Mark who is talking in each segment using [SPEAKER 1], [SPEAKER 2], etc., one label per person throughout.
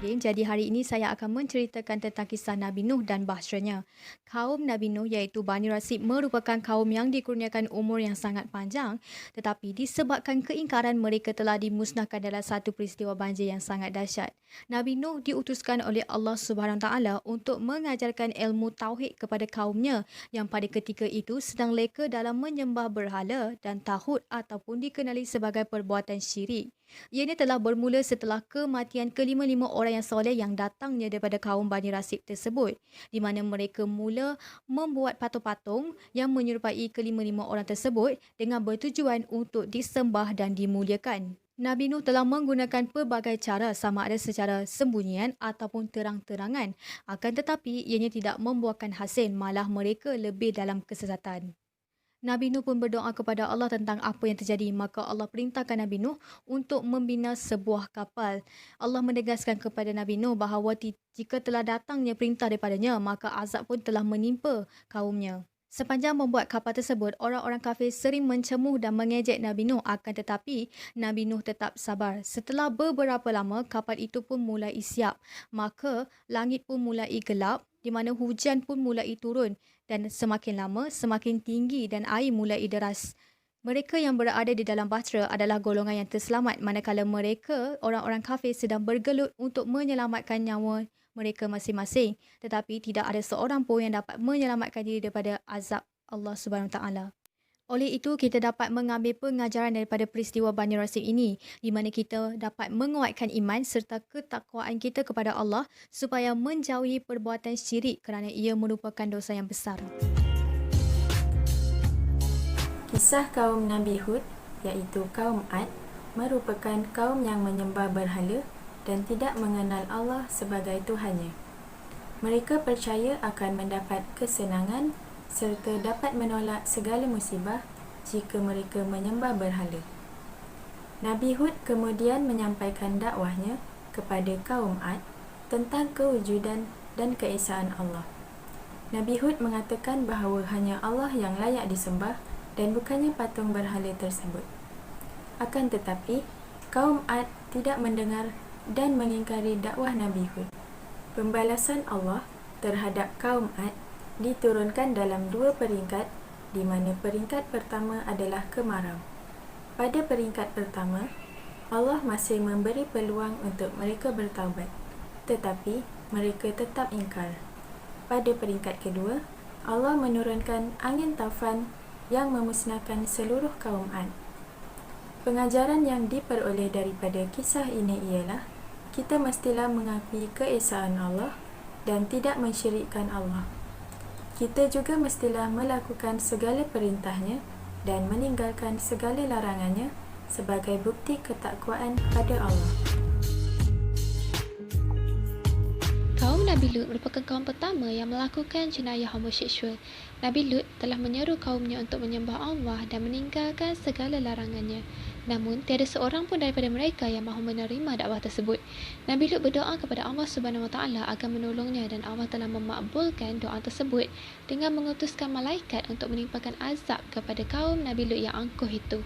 [SPEAKER 1] Bismillahirrahmanirrahim. Jadi hari ini saya akan menceritakan tentang kisah Nabi Nuh dan bahtsanya. Kaum Nabi Nuh iaitu Bani Rasib merupakan kaum yang dikurniakan umur yang sangat panjang, tetapi disebabkan keingkaran mereka telah dimusnahkan dalam satu peristiwa banjir yang sangat dahsyat. Nabi Nuh diutuskan oleh Allah Subhanahu Taala untuk mengajarkan ilmu tauhid kepada kaumnya yang pada ketika itu sedang leka dalam menyembah berhala dan taghut ataupun dikenali sebagai perbuatan syirik. Ianya telah bermula setelah kematian kelima-lima orang yang soleh yang datangnya daripada kaum Bani Rasib tersebut, di mana mereka mula membuat patung-patung yang menyerupai kelima-lima orang tersebut dengan bertujuan untuk disembah dan dimuliakan. Nabi Nuh telah menggunakan pelbagai cara sama ada secara sembunyian ataupun terang-terangan. Akan tetapi ianya tidak membuahkan hasil, malah mereka lebih dalam kesesatan. Nabi Nuh pun berdoa kepada Allah tentang apa yang terjadi. Maka Allah perintahkan Nabi Nuh untuk membina sebuah kapal. Allah menegaskan kepada Nabi Nuh bahawa jika telah datangnya perintah daripadanya, maka azab pun telah menimpa kaumnya. Sepanjang membuat kapal tersebut, orang-orang kafir sering mencemuh dan mengejek Nabi Nuh. Akan tetapi, Nabi Nuh tetap sabar. Setelah beberapa lama, kapal itu pun mulai siap. Maka, langit pun mulai gelap, di mana hujan pun mulai turun dan semakin lama semakin tinggi dan air mulai deras. Mereka yang berada di dalam bahtera adalah golongan yang terselamat, manakala mereka, orang-orang kafir, sedang bergelut untuk menyelamatkan nyawa mereka masing-masing, tetapi tidak ada seorang pun yang dapat menyelamatkan diri daripada azab Allah Subhanahu Taala. Oleh itu, kita dapat mengambil pengajaran daripada peristiwa Bani Rasib ini, di mana kita dapat menguatkan iman serta ketakwaan kita kepada Allah supaya menjauhi perbuatan syirik kerana ia merupakan dosa yang besar.
[SPEAKER 2] Kisah kaum Nabi Hud, iaitu kaum Ad, merupakan kaum yang menyembah berhala dan tidak mengenal Allah sebagai Tuhannya. Mereka percaya akan mendapat kesenangan serta dapat menolak segala musibah jika mereka menyembah berhala. Nabi Hud kemudian menyampaikan dakwahnya kepada kaum Ad tentang kewujudan dan keesaan Allah. Nabi Hud mengatakan bahawa hanya Allah yang layak disembah dan bukannya patung berhala tersebut. Akan tetapi, kaum Ad tidak mendengar dan mengingkari dakwah Nabi Hud. Pembalasan Allah terhadap kaum Ad diturunkan dalam dua peringkat, di mana peringkat pertama adalah kemarau. Pada peringkat pertama, Allah masih memberi peluang untuk mereka bertaubat, tetapi mereka tetap ingkar. Pada peringkat kedua, Allah menurunkan angin taufan yang memusnahkan seluruh kaum Ad. Pengajaran yang diperoleh daripada kisah ini ialah kita mestilah mengakui keesaan Allah dan tidak mensyirikkan Allah. Kita juga mestilah melakukan segala perintahnya dan meninggalkan segala larangannya sebagai bukti ketakwaan pada Allah.
[SPEAKER 3] Kaum Nabi Lut merupakan kaum pertama yang melakukan jenayah homoseksual. Nabi Lut telah menyeru kaumnya untuk menyembah Allah dan meninggalkan segala larangannya. Namun, tiada seorang pun daripada mereka yang mahu menerima dakwah tersebut. Nabi Lut berdoa kepada Allah Subhanahu Wa Taala agar menolongnya dan Allah telah memakbulkan doa tersebut dengan mengutuskan malaikat untuk menimpakan azab kepada kaum Nabi Lut yang angkuh itu.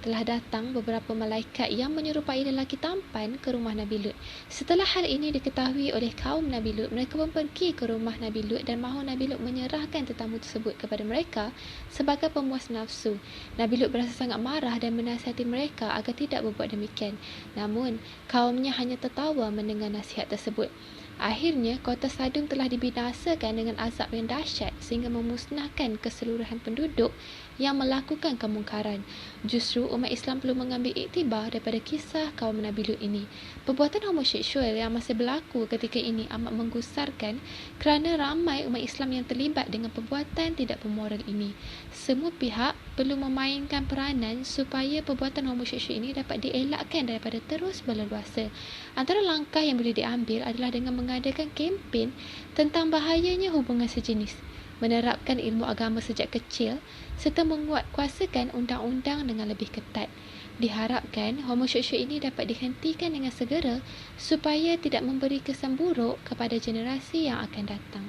[SPEAKER 3] Telah datang beberapa malaikat yang menyerupai lelaki tampan ke rumah Nabi Lut. Setelah hal ini diketahui oleh kaum Nabi Lut, mereka pun pergi ke rumah Nabi Lut dan mahu Nabi Lut menyerahkan tetamu tersebut kepada mereka sebagai pemuas nafsu. Nabi Lut berasa sangat marah dan menasihati mereka agar tidak berbuat demikian. Namun, kaumnya hanya tertawa mendengar nasihat tersebut. Akhirnya, kota Sadum telah dibinasakan dengan azab yang dahsyat sehingga memusnahkan keseluruhan penduduk yang melakukan kemungkaran. Justru umat Islam perlu mengambil iktibar daripada kisah kaum Nabi Lut ini. Perbuatan homoseksual yang masih berlaku ketika ini amat menggusarkan kerana ramai umat Islam yang terlibat dengan perbuatan tidak bermoral ini. Semua pihak perlu memainkan peranan supaya perbuatan homoseksual ini dapat dielakkan daripada terus berleluasa. Antara langkah yang boleh diambil adalah dengan mengadakan kempen tentang bahayanya hubungan sejenis, menerapkan ilmu agama sejak kecil serta menguatkuasakan undang-undang dengan lebih ketat. Diharapkan homoseksual ini dapat dihentikan dengan segera supaya tidak memberi kesan buruk kepada generasi yang akan datang.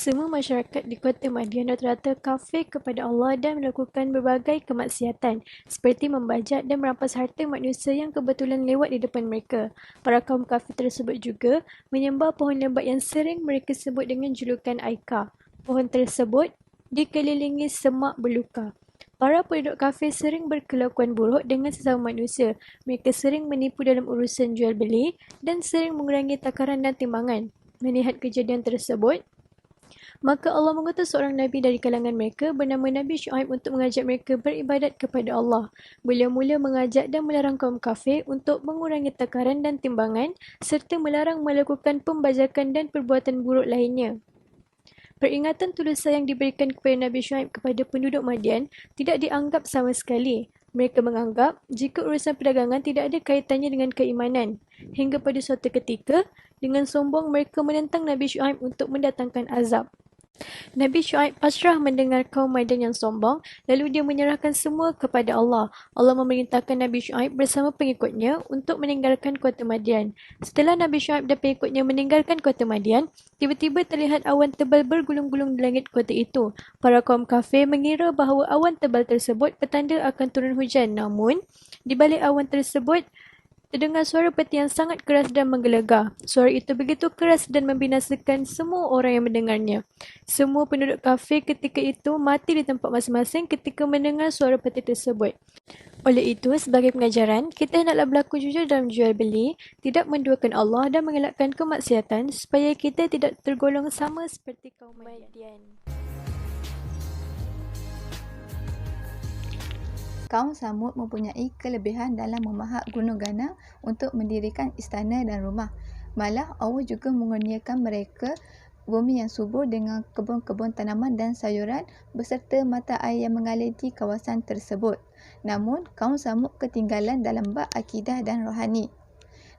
[SPEAKER 4] Semua masyarakat di Kota Madian rata-rata kafir kepada Allah dan melakukan berbagai kemaksiatan seperti membajak dan merampas harta manusia yang kebetulan lewat di depan mereka. Para kaum kafir tersebut juga menyembah pohon lembat yang sering mereka sebut dengan julukan Aika. Pohon tersebut dikelilingi semak belukar. Para penduduk kafir sering berkelakuan buruk dengan sesama manusia. Mereka sering menipu dalam urusan jual beli dan sering mengurangi takaran dan timbangan. Melihat kejadian tersebut, maka Allah mengutus seorang Nabi dari kalangan mereka bernama Nabi Syuaib untuk mengajak mereka beribadat kepada Allah. Beliau mula mengajak dan melarang kaum kafir untuk mengurangi takaran dan timbangan serta melarang melakukan pembajakan dan perbuatan buruk lainnya. Peringatan tulus sayang diberikan kepada Nabi Syuaib kepada penduduk Madian tidak dianggap sama sekali. Mereka menganggap jika urusan perdagangan tidak ada kaitannya dengan keimanan. Hingga pada suatu ketika, dengan sombong mereka menentang Nabi Syuaib untuk mendatangkan azab. Nabi Syuaib pasrah mendengar kaum Madian yang sombong, lalu dia menyerahkan semua kepada Allah. Allah memerintahkan Nabi Syuaib bersama pengikutnya untuk meninggalkan kota Madian. Setelah Nabi Syuaib dan pengikutnya meninggalkan kota Madian, tiba-tiba terlihat awan tebal bergulung-gulung di langit kota itu. Para kaum kafir mengira bahawa awan tebal tersebut petanda akan turun hujan. Namun, di balik awan tersebut, terdengar suara peti yang sangat keras dan menggelegar. Suara itu begitu keras dan membinasakan semua orang yang mendengarnya. Semua penduduk kafir ketika itu mati di tempat masing-masing ketika mendengar suara peti tersebut. Oleh itu, sebagai pengajaran, kita hendaklah berlaku jujur dalam jual beli, tidak menduakan Allah dan mengelakkan kemaksiatan supaya kita tidak tergolong sama seperti kaum Madian.
[SPEAKER 5] Kaum Samud mempunyai kelebihan dalam memahak guna-gana untuk mendirikan istana dan rumah. Malah Allah juga mengurniakan mereka bumi yang subur dengan kebun-kebun tanaman dan sayuran beserta mata air yang mengalir di kawasan tersebut. Namun, kaum Samud ketinggalan dalam bab akidah dan rohani.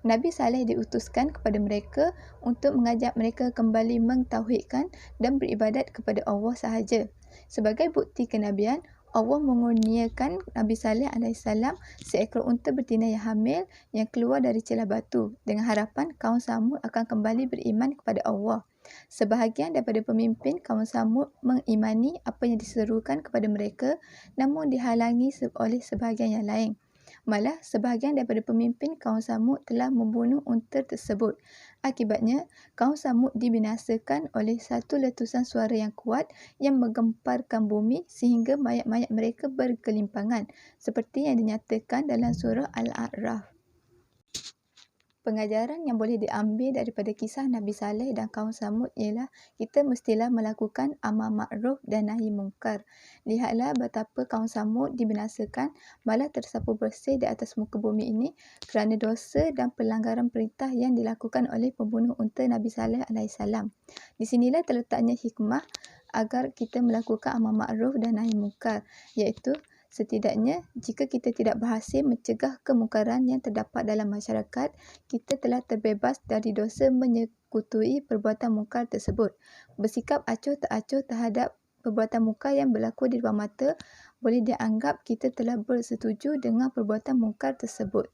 [SPEAKER 5] Nabi Saleh diutuskan kepada mereka untuk mengajak mereka kembali mentauhidkan dan beribadat kepada Allah sahaja. Sebagai bukti kenabian, Allah mengurniakan Nabi Saleh AS seekor unta betina yang hamil yang keluar dari celah batu dengan harapan kaum Samud akan kembali beriman kepada Allah. Sebahagian daripada pemimpin kaum Samud mengimani apa yang diserukan kepada mereka namun dihalangi oleh sebahagian yang lain. Malah sebahagian daripada pemimpin kaum Samud telah membunuh unta tersebut. Akibatnya, kaum Samud dibinasakan oleh satu letusan suara yang kuat yang menggemparkan bumi sehingga mayat-mayat mereka bergelimpangan seperti yang dinyatakan dalam surah Al-A'raf. Pengajaran yang boleh diambil daripada kisah Nabi Saleh dan kaum Samud ialah kita mestilah melakukan amar makruf dan nahi mungkar. Lihatlah betapa kaum Samud dibinasakan malah tersapu bersih di atas muka bumi ini kerana dosa dan pelanggaran perintah yang dilakukan oleh pembunuh unta Nabi Saleh AS. Di sinilah terletaknya hikmah agar kita melakukan amar makruf dan nahi mungkar, iaitu setidaknya, jika kita tidak berhasil mencegah kemungkaran yang terdapat dalam masyarakat, kita telah terbebas dari dosa menyekutui perbuatan mungkar tersebut. Bersikap acuh tak acuh terhadap perbuatan mungkar yang berlaku di depan mata boleh dianggap kita telah bersetuju dengan perbuatan mungkar tersebut.